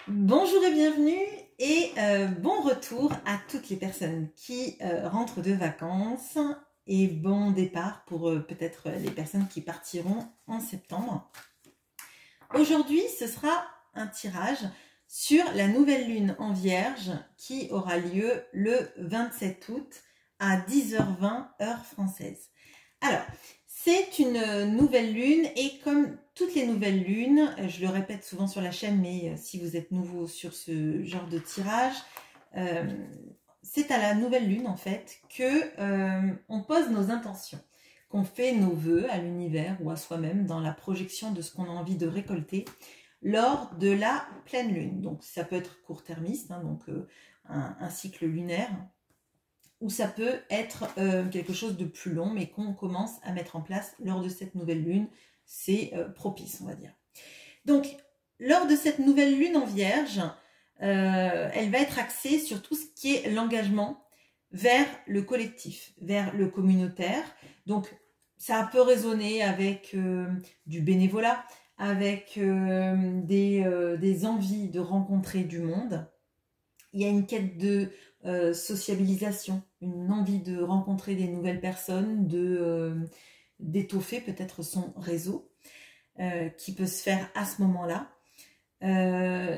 Bonjour et bienvenue et bon retour à toutes les personnes qui rentrent de vacances et bon départ pour peut-être les personnes qui partiront en septembre. Aujourd'hui, ce sera un tirage sur la nouvelle lune en Vierge qui aura lieu le 27 août à 10h20 heure française. Alors, c'est une nouvelle lune et comme toutes les nouvelles lunes, je le répète souvent sur la chaîne, mais si vous êtes nouveau sur ce genre de tirage, c'est à la nouvelle lune en fait que on pose nos intentions, qu'on fait nos vœux à l'univers ou à soi-même dans la projection de ce qu'on a envie de récolter lors de la pleine lune. Donc ça peut être court-termiste, hein, donc un cycle lunaire, ou ça peut être quelque chose de plus long, mais qu'on commence à mettre en place lors de cette nouvelle lune. C'est propice, on va dire. Donc, lors de cette nouvelle lune en Vierge, elle va être axée sur tout ce qui est l'engagement vers le collectif, vers le communautaire. Donc, ça peut résonner avec du bénévolat, avec des envies de rencontrer du monde. Il y a une quête de sociabilisation, une envie de rencontrer des nouvelles personnes, d'étoffer peut-être son réseau qui peut se faire à ce moment-là.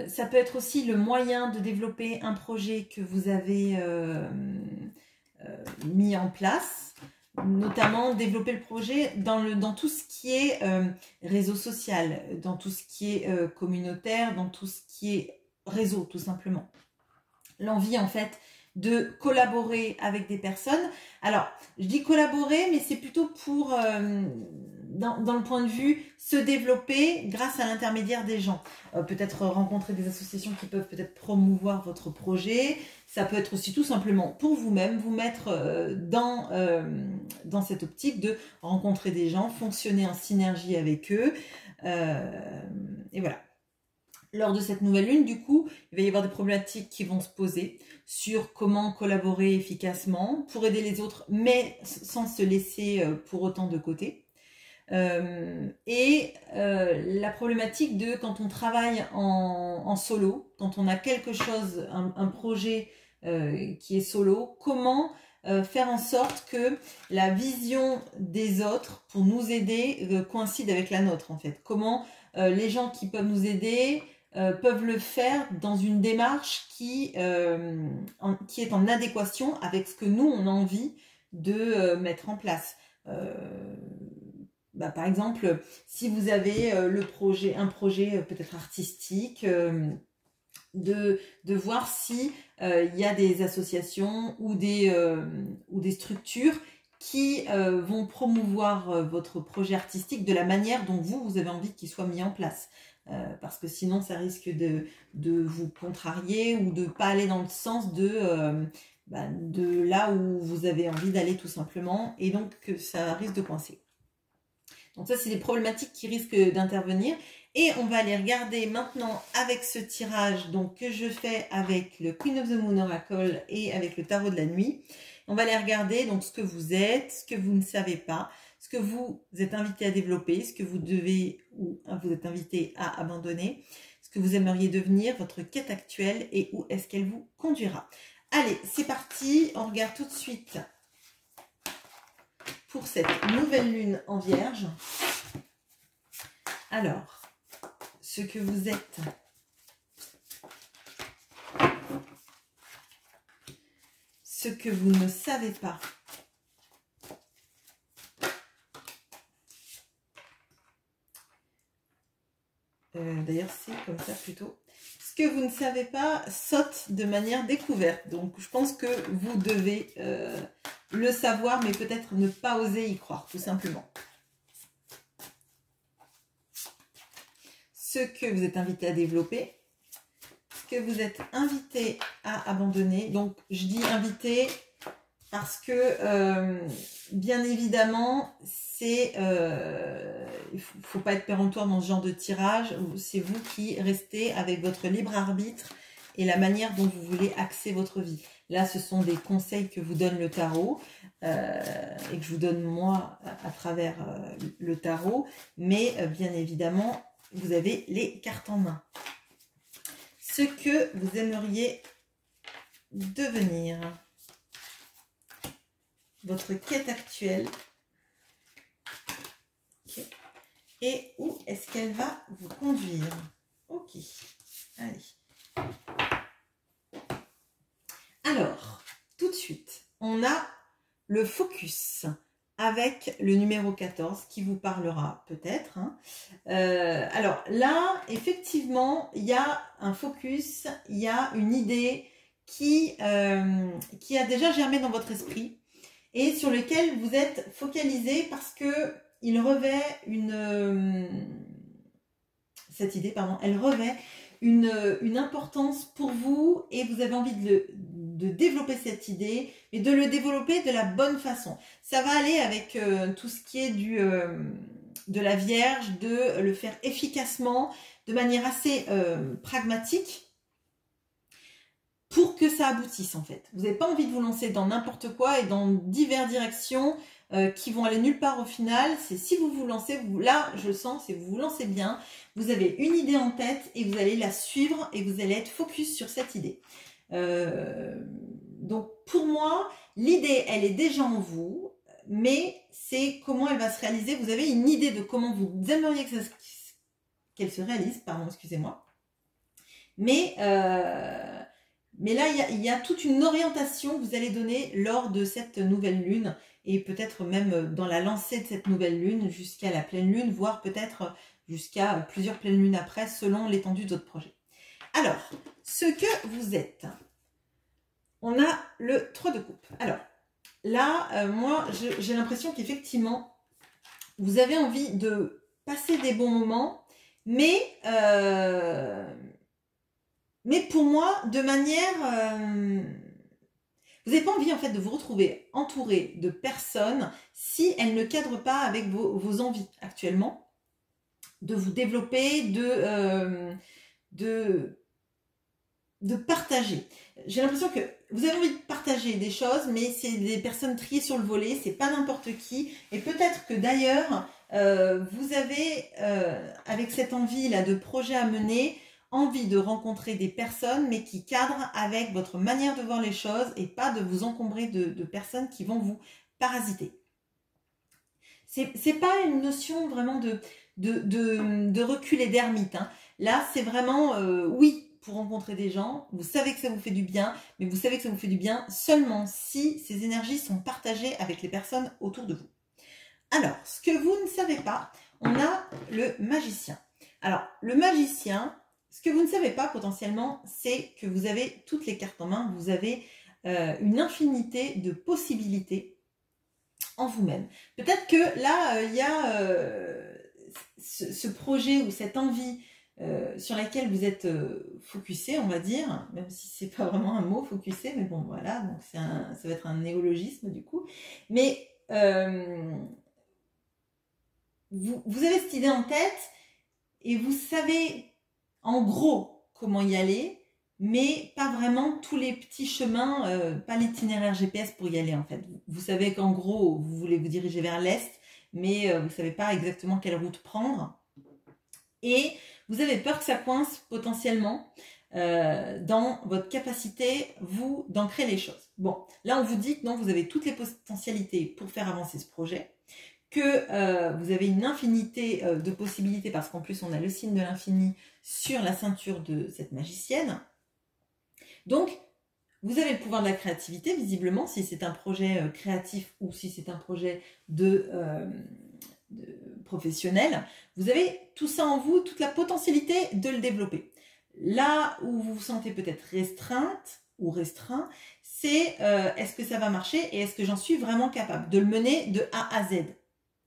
Ça peut être aussi le moyen de développer un projet que vous avez mis en place, notamment développer le projet dans tout ce qui est réseau social, dans tout ce qui est communautaire, dans tout ce qui est réseau tout simplement. L'envie en fait de collaborer avec des personnes. Alors, je dis collaborer, mais c'est plutôt pour, dans le point de vue, se développer grâce à l'intermédiaire des gens. Peut-être rencontrer des associations qui peuvent peut-être promouvoir votre projet. Ça peut être aussi tout simplement pour vous-même, vous mettre dans cette optique de rencontrer des gens, fonctionner en synergie avec eux. Et voilà. Lors de cette nouvelle lune, du coup, il va y avoir des problématiques qui vont se poser sur comment collaborer efficacement pour aider les autres, mais sans se laisser pour autant de côté. La problématique de quand on travaille en solo, quand on a quelque chose, un projet qui est solo, comment faire en sorte que la vision des autres pour nous aider coïncide avec la nôtre en fait. Comment les gens qui peuvent nous aider peuvent le faire dans une démarche qui est en adéquation avec ce que nous, on a envie de mettre en place. Par exemple, si vous avez un projet peut-être artistique, de voir si il y a des associations ou des structures qui vont promouvoir votre projet artistique de la manière dont vous avez envie qu'il soit mis en place. Parce que sinon ça risque de vous contrarier ou de pas aller dans le sens de là où vous avez envie d'aller tout simplement, et donc ça risque de coincer. Donc ça c'est des problématiques qui risquent d'intervenir, et on va aller regarder maintenant avec ce tirage donc que je fais avec le Queen of the Moon Oracle et avec le tarot de la nuit. On va aller regarder donc ce que vous êtes, ce que vous ne savez pas, ce que vous êtes invité à développer, ce que vous devez ou vous êtes invité à abandonner, ce que vous aimeriez devenir, votre quête actuelle et où est-ce qu'elle vous conduira. Allez, c'est parti, on regarde tout de suite pour cette nouvelle lune en Vierge. Alors, ce que vous êtes, ce que vous ne savez pas, d'ailleurs c'est comme ça plutôt, ce que vous ne savez pas saute de manière découverte, donc je pense que vous devez le savoir, mais peut-être ne pas oser y croire, tout simplement. Ce que vous êtes invité à développer, ce que vous êtes invité à abandonner. Donc je dis invité parce que bien évidemment c'est il faut pas être péremptoire dans ce genre de tirage. C'est vous qui restez avec votre libre arbitre et la manière dont vous voulez axer votre vie. Là ce sont des conseils que vous donne le tarot et que je vous donne moi à travers le tarot, mais bien évidemment vous avez les cartes en main. ce que vous aimeriez devenir. Votre quête actuelle. Okay. Et où est-ce qu'elle va vous conduire? Ok. Allez. Alors, tout de suite, on a le focus avec le numéro 14 qui vous parlera peut-être. Hein. Alors là, effectivement, il y a un focus, il y a une idée qui a déjà germé dans votre esprit et sur lequel vous êtes focalisé parce que il revêt cette idée, pardon, elle revêt une importance pour vous et vous avez envie de développer cette idée et de le développer de la bonne façon. Ça va aller avec tout ce qui est de la Vierge, de le faire efficacement, de manière assez pragmatique pour que ça aboutisse en fait. Vous n'avez pas envie de vous lancer dans n'importe quoi et dans diverses directions qui vont aller nulle part au final. C'est si vous vous lancez, là je le sens, c'est vous vous lancez bien, vous avez une idée en tête et vous allez la suivre et vous allez être focus sur cette idée. Donc pour moi, l'idée elle est déjà en vous, mais c'est comment elle va se réaliser. Vous avez une idée de comment vous aimeriez qu'elle se réalise, pardon, excusez-moi. Mais là, il y a toute une orientation que vous allez donner lors de cette nouvelle lune et peut-être même dans la lancée de cette nouvelle lune jusqu'à la pleine lune, voire peut-être jusqu'à plusieurs pleines lunes après, selon l'étendue de votre projet. Alors, ce que vous êtes, on a le 3 de coupe. Alors, là, moi, j'ai l'impression qu'effectivement, vous avez envie de passer des bons moments, mais pour moi, de manière... vous n'avez pas envie en fait de vous retrouver entouré de personnes si elles ne cadrent pas avec vos envies actuellement, de vous développer, de partager. J'ai l'impression que vous avez envie de partager des choses, mais c'est des personnes triées sur le volet, c'est pas n'importe qui. Et peut-être que d'ailleurs, vous avez, avec cette envie là de projet à mener, envie de rencontrer des personnes, mais qui cadrent avec votre manière de voir les choses et pas de vous encombrer de personnes qui vont vous parasiter. C'est pas une notion vraiment de recul et d'ermite. Hein. Là, c'est vraiment, oui, pour rencontrer des gens, vous savez que ça vous fait du bien, mais vous savez que ça vous fait du bien seulement si ces énergies sont partagées avec les personnes autour de vous. Alors, ce que vous ne savez pas, on a le magicien. Alors, le magicien, ce que vous ne savez pas potentiellement, c'est que vous avez toutes les cartes en main, vous avez une infinité de possibilités en vous-même. Peut-être que là, il y a ce projet ou cette envie sur laquelle vous êtes focusé, on va dire, même si c'est pas vraiment un mot, focusé, mais bon, voilà, donc ça va être un néologisme du coup. Mais vous avez cette idée en tête et vous savez en gros comment y aller, mais pas vraiment tous les petits chemins, pas l'itinéraire GPS pour y aller en fait. Vous savez qu'en gros, vous voulez vous diriger vers l'est, mais vous ne savez pas exactement quelle route prendre. Et vous avez peur que ça coince potentiellement dans votre capacité, vous, d'ancrer les choses. Bon, là on vous dit que non, vous avez toutes les potentialités pour faire avancer ce projet, que vous avez une infinité de possibilités, parce qu'en plus on a le signe de l'infini sur la ceinture de cette magicienne. Donc, vous avez le pouvoir de la créativité, visiblement, si c'est un projet créatif ou si c'est un projet professionnel. Vous avez tout ça en vous, toute la potentialité de le développer. Là où vous vous sentez peut-être restreinte ou restreint, c'est est-ce que ça va marcher et est-ce que j'en suis vraiment capable de le mener de A à Z.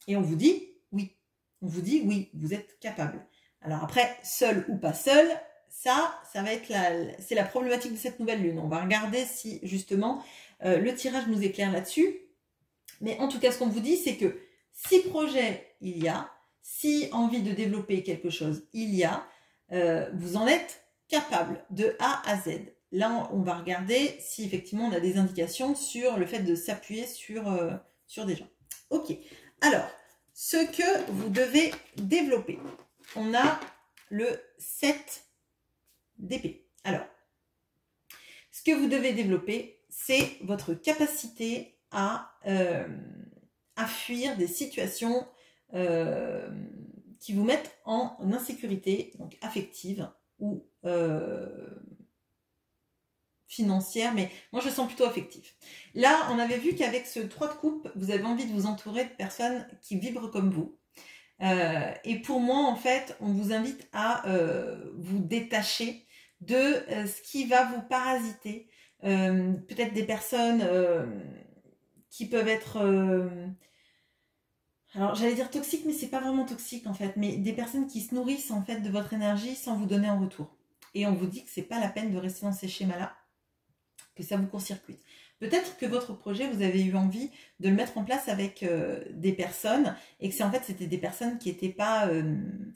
Et on vous dit oui. On vous dit oui, vous êtes capable. Alors après, seul ou pas seul, ça va être c'est la problématique de cette nouvelle lune. On va regarder si justement le tirage nous éclaire là-dessus. Mais en tout cas, ce qu'on vous dit, c'est que si projet il y a, si envie de développer quelque chose il y a, vous en êtes capable de A à Z. Là, on va regarder si effectivement on a des indications sur le fait de s'appuyer sur des gens. Ok. Alors, ce que vous devez développer. On a le 7 d'épée. que vous devez développer, c'est votre capacité à fuir des situations qui vous mettent en insécurité, donc affective ou financière, mais moi je sens plutôt affective. Là, on avait vu qu'avec ce 3 de coupe, vous avez envie de vous entourer de personnes qui vibrent comme vous. Et pour moi, en fait, on vous invite à vous détacher de ce qui va vous parasiter. Peut-être des personnes qui peuvent être... alors, j'allais dire toxiques, mais c'est pas vraiment toxique, en fait. Mais des personnes qui se nourrissent, en fait, de votre énergie sans vous donner en retour. Et on vous dit que c'est pas la peine de rester dans ces schémas-là, que ça vous court-circuite. Peut-être que votre projet, vous avez eu envie de le mettre en place avec des personnes et que c'était des personnes qui n'étaient pas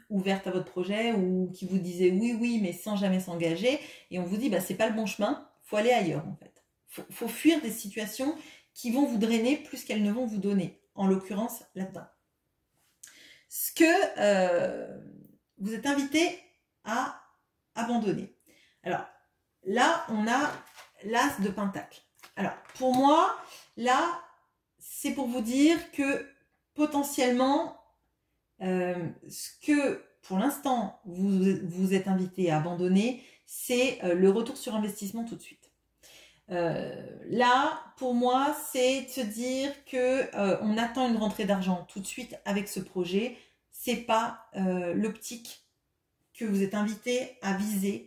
ouvertes à votre projet ou qui vous disaient oui, oui, mais sans jamais s'engager. Et on vous dit, bah, c'est pas le bon chemin, faut aller ailleurs en fait. Faut fuir des situations qui vont vous drainer plus qu'elles ne vont vous donner, en l'occurrence là-dedans. Ce que vous êtes invité à abandonner. Alors, là, on a l'As de Pentacle. Alors, pour moi, là, c'est pour vous dire que potentiellement, ce que pour l'instant vous êtes invité à abandonner, c'est le retour sur investissement tout de suite. Là, pour moi, c'est de se dire que on attend une rentrée d'argent tout de suite avec ce projet. C'est pas l'optique que vous êtes invité à viser.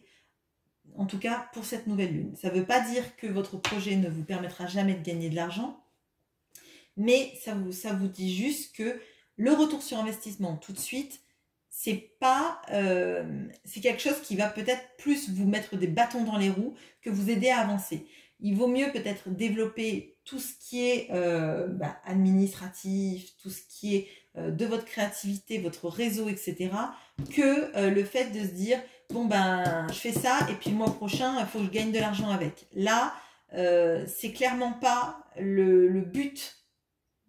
En tout cas, pour cette nouvelle lune. Ça ne veut pas dire que votre projet ne vous permettra jamais de gagner de l'argent, mais ça vous dit juste que le retour sur investissement tout de suite, c'est quelque chose qui va peut-être plus vous mettre des bâtons dans les roues que vous aider à avancer. Il vaut mieux peut-être développer tout ce qui est administratif, tout ce qui est de votre créativité, votre réseau, etc., que le fait de se dire bon ben je fais ça et puis le mois prochain il faut que je gagne de l'argent avec. Là c'est clairement pas le but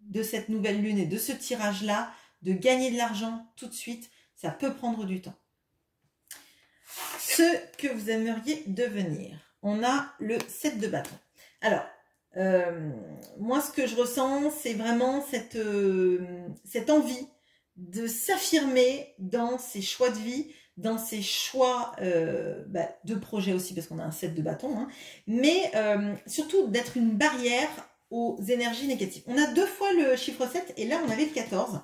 de cette nouvelle lune et de ce tirage là, de gagner de l'argent tout de suite. Ça peut prendre du temps. Ce que vous aimeriez devenir, on a le 7 de bâton. Alors moi ce que je ressens, c'est vraiment cette envie de s'affirmer dans ses choix de vie, dans ses choix de projet aussi, parce qu'on a un 7 de bâton, hein, mais surtout d'être une barrière aux énergies négatives. On a 2 fois le chiffre 7 et là on avait le 14.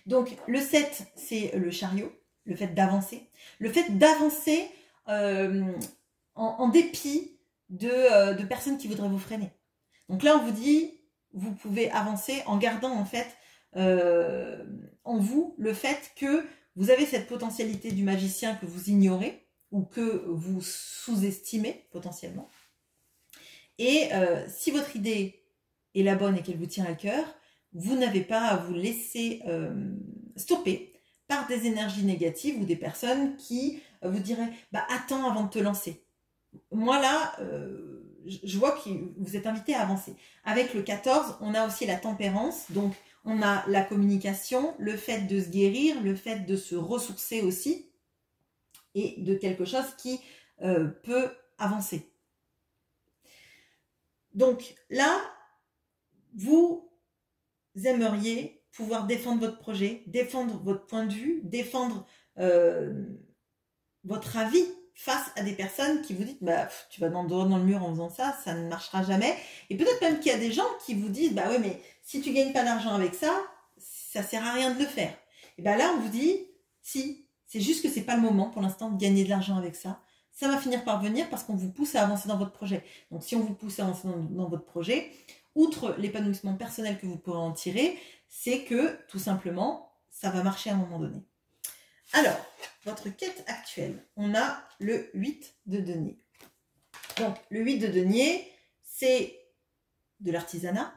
Donc le 7, c'est le chariot, le fait d'avancer. Le fait d'avancer en dépit de personnes qui voudraient vous freiner. Donc là on vous dit, vous pouvez avancer en gardant en fait en vous le fait que vous avez cette potentialité du magicien que vous ignorez ou que vous sous-estimez potentiellement. Et si votre idée est la bonne et qu'elle vous tient à cœur, vous n'avez pas à vous laisser stopper par des énergies négatives ou des personnes qui vous diraient bah, « attends avant de te lancer ». Moi là, je vois que vous êtes invité à avancer. Avec le 14, on a aussi la tempérance, donc on a la communication, le fait de se guérir, le fait de se ressourcer aussi, et de quelque chose qui peut avancer. Donc là, vous aimeriez pouvoir défendre votre projet, défendre votre point de vue, défendre votre avis face à des personnes qui vous disent bah, tu vas dans le mur en faisant ça, ça ne marchera jamais. Et peut-être même qu'il y a des gens qui vous disent bah ouais mais si tu gagnes pas d'argent avec ça, ça sert à rien de le faire. Et bien là on vous dit si, c'est juste que c'est pas le moment pour l'instant de gagner de l'argent avec ça. Ça va finir par venir parce qu'on vous pousse à avancer dans votre projet. Donc si on vous pousse à avancer dans votre projet, outre l'épanouissement personnel que vous pourrez en tirer, c'est que tout simplement ça va marcher à un moment donné. Alors, votre quête actuelle, on a le 8 de denier. Donc, le 8 de denier, c'est de l'artisanat,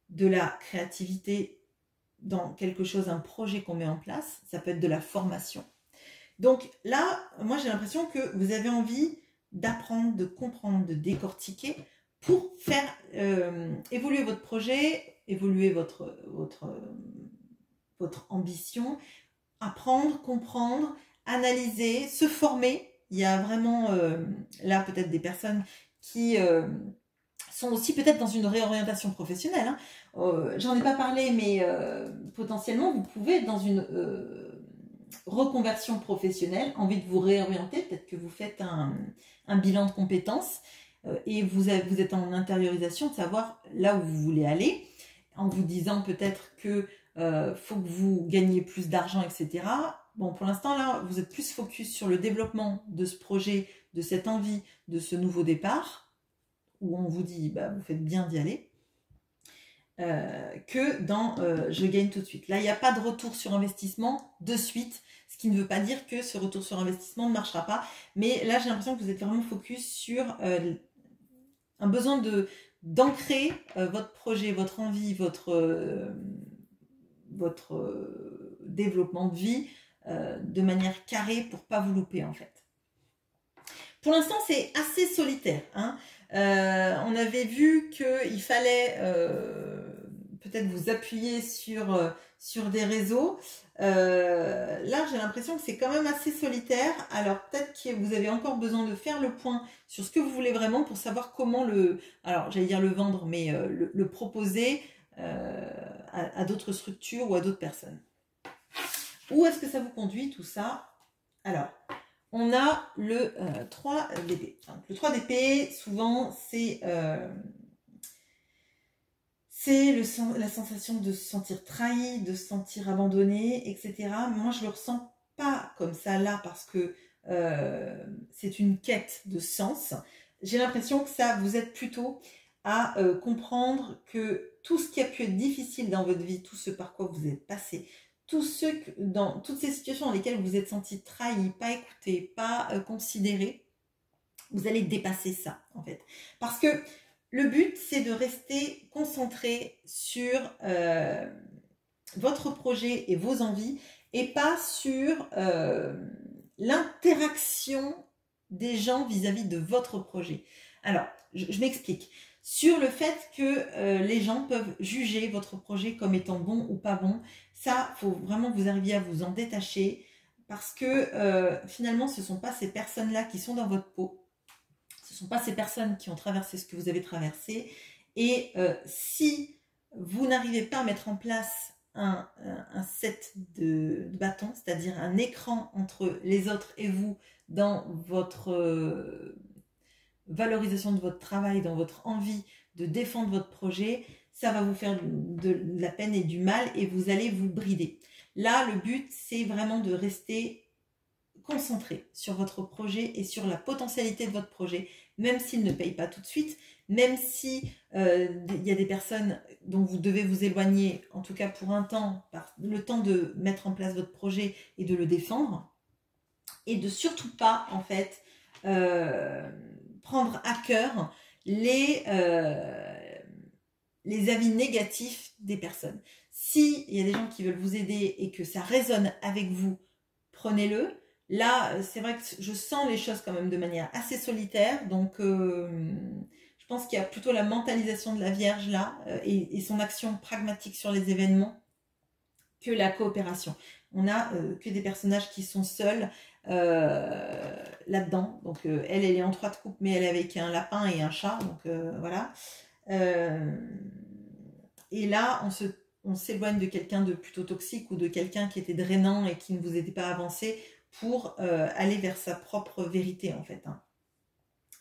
de la créativité dans quelque chose, un projet qu'on met en place. Ça peut être de la formation. Donc là, moi j'ai l'impression que vous avez envie d'apprendre, de comprendre, de décortiquer pour faire évoluer votre projet, évoluer votre ambition, apprendre, comprendre, analyser, se former Il y a vraiment là peut-être des personnes qui sont aussi peut-être dans une réorientation professionnelle. Hein. J'en ai pas parlé, mais potentiellement vous pouvez être dans une reconversion professionnelle, envie de vous réorienter, peut-être que vous faites un bilan de compétences et vous êtes en intériorisation de savoir là où vous voulez aller, en vous disant peut-être que faut que vous gagniez plus d'argent, etc. Bon, pour l'instant, là, vous êtes plus focus sur le développement de ce projet, de cette envie, de ce nouveau départ, où on vous dit, bah, vous faites bien d'y aller, que dans je gagne tout de suite. Là, il n'y a pas de retour sur investissement de suite, ce qui ne veut pas dire que ce retour sur investissement ne marchera pas. Mais là, j'ai l'impression que vous êtes vraiment focus sur un besoin d'ancrer votre projet, votre envie, votre développement de vie de manière carrée pour pas vous louper en fait. Pour l'instant, c'est assez solitaire. Hein. On avait vu qu'il fallait peut-être vous appuyer sur des réseaux. Là, j'ai l'impression que c'est quand même assez solitaire. Alors, peut-être que vous avez encore besoin de faire le point sur ce que vous voulez vraiment pour savoir comment alors j'allais dire le vendre, mais le proposer à d'autres structures ou à d'autres personnes. Où est-ce que ça vous conduit tout ça? Alors, on a le 3 d'épée. Le 3 d'épée, souvent, c'est la sensation de se sentir trahi, de se sentir abandonné, etc. Moi, je le ressens pas comme ça là parce que c'est une quête de sens. J'ai l'impression que ça, vous êtes plutôt à comprendre que tout ce qui a pu être difficile dans votre vie, tout ce par quoi vous êtes passé, dans toutes ces situations dans lesquelles vous êtes senti trahi, pas écouté, pas considéré, vous allez dépasser ça en fait. Parce que le but, c'est de rester concentré sur votre projet et vos envies et pas sur l'interaction des gens vis-à-vis de votre projet. Alors, je m'explique. Sur le fait que les gens peuvent juger votre projet comme étant bon ou pas bon, ça, faut vraiment que vous arriviez à vous en détacher parce que finalement, ce ne sont pas ces personnes-là qui sont dans votre peau. Ce ne sont pas ces personnes qui ont traversé ce que vous avez traversé. Et si vous n'arrivez pas à mettre en place un set de bâtons, c'est-à-dire un écran entre les autres et vous dans votre valorisation de votre travail, dans votre envie de défendre votre projet, ça va vous faire de la peine et du mal et vous allez vous brider. Là, le but, c'est vraiment de rester concentré sur votre projet et sur la potentialité de votre projet, même s'il ne paye pas tout de suite, même si il y a des personnes dont vous devez vous éloigner, en tout cas pour un temps, le temps de mettre en place votre projet et de le défendre, et de surtout pas, en fait, prendre à cœur les avis négatifs des personnes. S'il y a des gens qui veulent vous aider et que ça résonne avec vous, prenez-le. Là, c'est vrai que je sens les choses quand même de manière assez solitaire, donc je pense qu'il y a plutôt la mentalisation de la Vierge là et son action pragmatique sur les événements que la coopération. On a que des personnages qui sont seuls là-dedans. Donc elle est en 3 de coupe, mais elle est avec un lapin et un chat, donc voilà. Et là, on s'éloigne de quelqu'un de plutôt toxique ou de quelqu'un qui était drainant et qui ne vous aidait pas à avancer pour aller vers sa propre vérité en fait. Hein.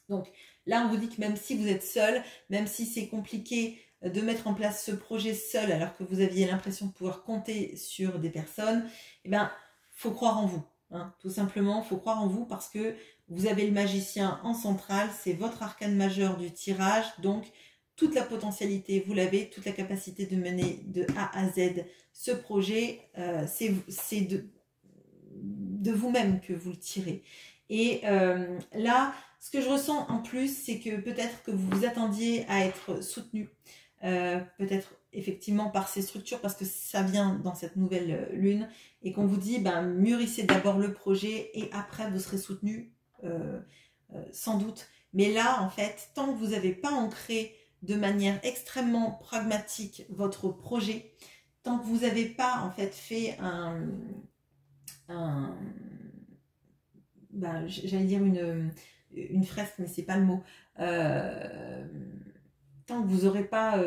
Donc là, on vous dit que même si vous êtes seul, même si c'est compliqué de mettre en place ce projet seul alors que vous aviez l'impression de pouvoir compter sur des personnes, eh bien, faut croire en vous. Hein. Tout simplement, faut croire en vous parce que vous avez le magicien en centrale, c'est votre arcane majeur du tirage, donc toute la potentialité, vous l'avez, toute la capacité de mener de A à Z ce projet, c'est de vous-même que vous le tirez. Et là, ce que je ressens en plus, c'est que peut-être que vous vous attendiez à être soutenu, peut-être effectivement par ces structures, parce que ça vient dans cette nouvelle lune, et qu'on vous dit, ben, mûrissez d'abord le projet, et après vous serez soutenu, sans doute. Mais là, en fait, tant que vous n'avez pas ancré de manière extrêmement pragmatique votre projet, tant que vous n'avez pas en fait fait j'allais dire une fresque, mais c'est pas le mot. Tant que vous n'aurez pas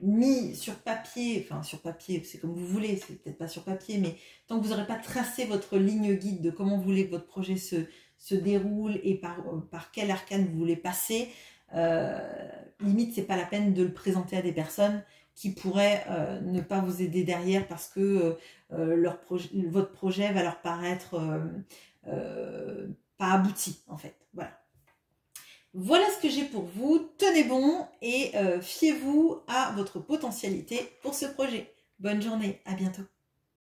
mis sur papier, enfin sur papier, c'est comme vous voulez, c'est peut-être pas sur papier, mais tant que vous n'aurez pas tracé votre ligne guide de comment vous voulez que votre projet se déroule et par quel arcane vous voulez passer, limite c'est pas la peine de le présenter à des personnes qui pourraient ne pas vous aider derrière parce que votre projet va leur paraître pas abouti en fait. Voilà. Voilà ce que j'ai pour vous. Tenez bon et fiez-vous à votre potentialité pour ce projet. Bonne journée, à bientôt.